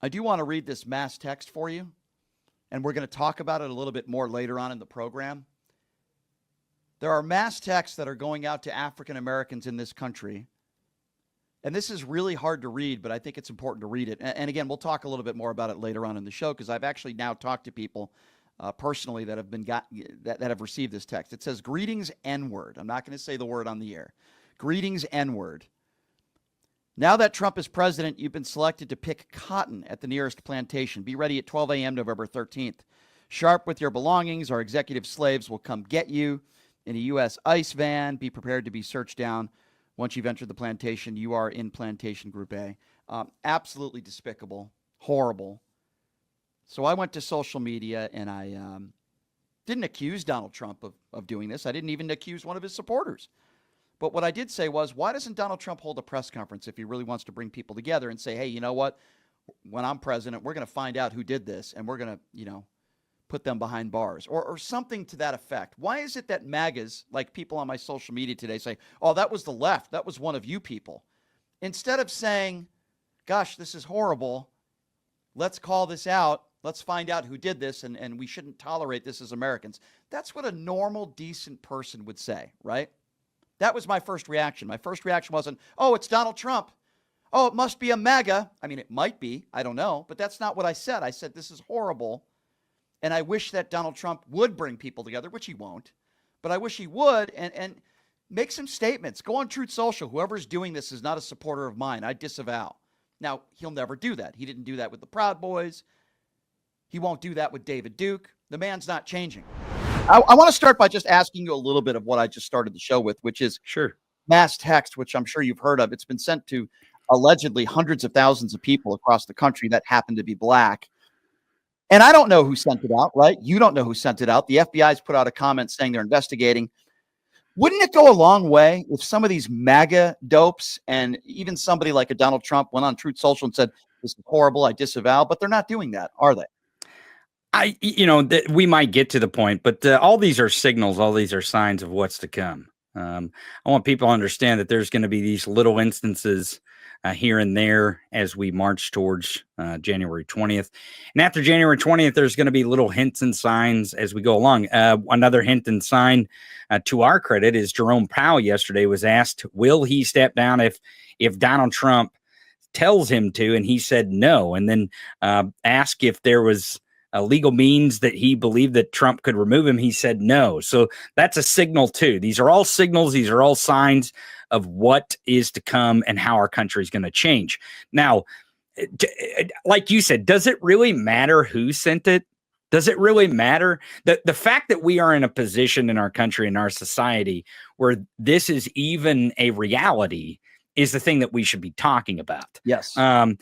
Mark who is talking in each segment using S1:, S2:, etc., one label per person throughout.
S1: I do want to read this mass text for you, and we're going to talk about it a little bit more later on in the program. There are mass texts that are going out to African Americans in this country. And this is really hard to read, but I think it's important to read it. And again, we'll talk a little bit more about it later on in the show, because I've actually now talked to people personally that have received this text. It says, "Greetings, N-word." I'm not going to say the word on the air. "Greetings, N-word. Now that Trump is president, you've been selected to pick cotton at the nearest plantation. Be ready at 12 a.m. November 13th. Sharp with your belongings. Our executive slaves will come get you in a U.S. ICE van. Be prepared to be searched down. Once you've entered the plantation, you are in Plantation Group A." Absolutely despicable, horrible. So I went to social media, and I didn't accuse Donald Trump of doing this. I didn't even accuse one of his supporters. But what I did say was, why doesn't Donald Trump hold a press conference if he really wants to bring people together and say, hey, you know what? When I'm president, we're going to find out who did this, and we're going to, put them behind bars, or something to that effect. Why is it that MAGAs, like people on my social media today, say, oh, that was the left, that was one of you people? Instead of saying, gosh, this is horrible, let's call this out, let's find out who did this, and we shouldn't tolerate this as Americans. That's what a normal, decent person would say, right? That was my first reaction. My first reaction wasn't, oh, it's Donald Trump. Oh, it must be a MAGA. I mean, it might be. I don't know. But that's not what I said. I said, this is horrible. And I wish that Donald Trump would bring people together, which he won't. But I wish he would and make some statements. Go on Truth Social. Whoever's doing this is not a supporter of mine. I disavow. Now, he'll never do that. He didn't do that with the Proud Boys. He won't do that with David Duke. The man's not changing. I want to start by just asking you a little bit of what I just started the show with, which is mass text, which I'm sure you've heard of. It's been sent to allegedly hundreds of thousands of people across the country that happen to be black. And I don't know who sent it out, right? You don't know who sent it out. The FBI's put out a comment saying they're investigating. Wouldn't it go a long way if some of these MAGA dopes and even somebody like a Donald Trump went on Truth Social and said, this is horrible, I disavow, but they're not doing that, are they?
S2: We might get to the point, but all these are signals. All these are signs of what's to come. I want people to understand that there's going to be these little instances here and there as we march towards January 20th. And after January 20th, there's going to be little hints and signs as we go along. Another hint and sign to our credit is Jerome Powell yesterday was asked, will he step down if Donald Trump tells him to? And he said no. And then asked if there was legal means that he believed that Trump could remove him. He said no. So that's a signal too. These are all signals. These are all signs of what is to come and how our country is going to change. Now, like you said, does it really matter who sent it? Does it really matter? The fact that we are in a position in our country, in our society, where this is even a reality is the thing that we should be talking about.
S1: Yes.
S2: I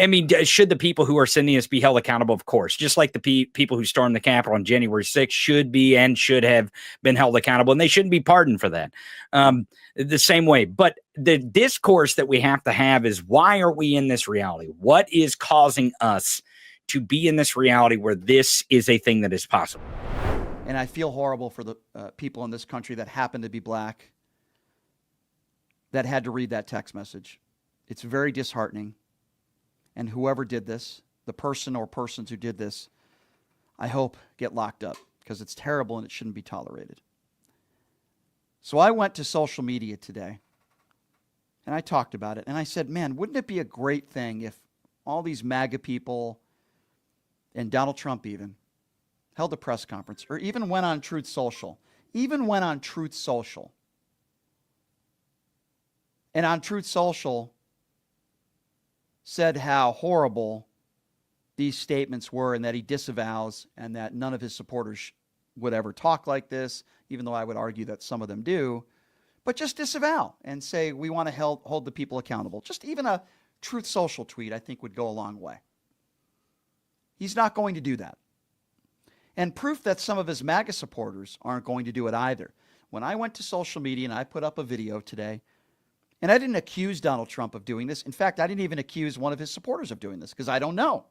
S2: mean, should the people who are sending us be held accountable? Of course, just like the people who stormed the Capitol on January 6th should be and should have been held accountable, and they shouldn't be pardoned for that. The same way. But the discourse that we have to have is, why are we in this reality? What is causing us to be in this reality where this is a thing that is possible?
S1: And I feel horrible for the people in this country that happen to be black, that had to read that text message. It's very disheartening. And whoever did this, the person or persons who did this, I hope get locked up, because it's terrible and it shouldn't be tolerated. So I went to social media today and I talked about it, and I said, man, wouldn't it be a great thing if all these MAGA people and Donald Trump even held a press conference, or even went on Truth Social, and on Truth Social said how horrible these statements were, and that he disavows, and that none of his supporters would ever talk like this, even though I would argue that some of them do, but just disavow and say, we want to hold the people accountable. Just even a Truth Social tweet, I think, would go a long way. He's not going to do that. And proof that some of his MAGA supporters aren't going to do it either. When I went to social media and I put up a video today, and I didn't accuse Donald Trump of doing this. In fact, I didn't even accuse one of his supporters of doing this, because I don't know.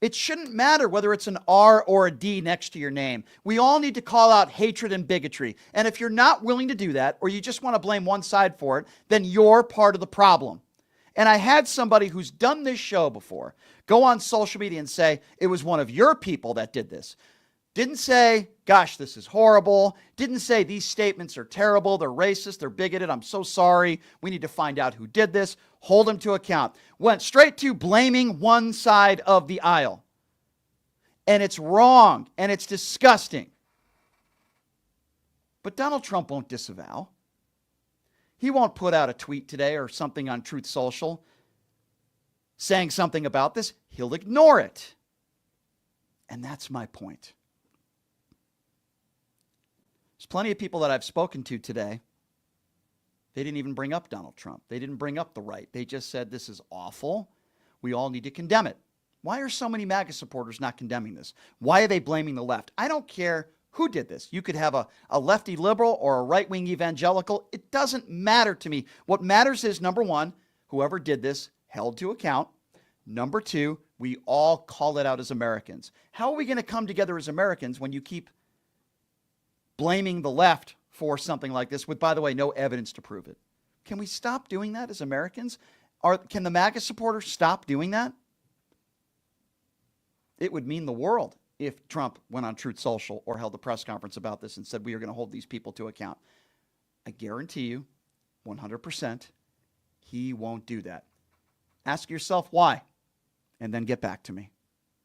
S1: It shouldn't matter whether it's an R or a D next to your name. We all need to call out hatred and bigotry. And if you're not willing to do that, or you just want to blame one side for it, then you're part of the problem. And I had somebody who's done this show before go on social media and say it was one of your people that did this. Didn't say, gosh, this is horrible. Didn't say these statements are terrible. They're racist. They're bigoted. I'm so sorry. We need to find out who did this. Hold them to account. Went straight to blaming one side of the aisle. And it's wrong. And it's disgusting. But Donald Trump won't disavow. He won't put out a tweet today or something on Truth Social saying something about this. He'll ignore it. And that's my point. There's plenty of people that I've spoken to today. They didn't even bring up Donald Trump. They didn't bring up the right. They just said this is awful. We all need to condemn it. Why are so many MAGA supporters not condemning this? Why are they blaming the left? I don't care who did this. You could have a lefty liberal or a right-wing evangelical. It doesn't matter to me. What matters is, number one, whoever did this held to account. Number two, we all call it out as Americans. How are we going to come together as Americans when you keep blaming the left for something like this with, by the way, no evidence to prove it? Can we stop doing that as Americans? Can the MAGA supporters stop doing that? It would mean the world if Trump went on Truth Social or held a press conference about this and said, we are going to hold these people to account. I guarantee you, 100%, he won't do that. Ask yourself why, and then get back to me.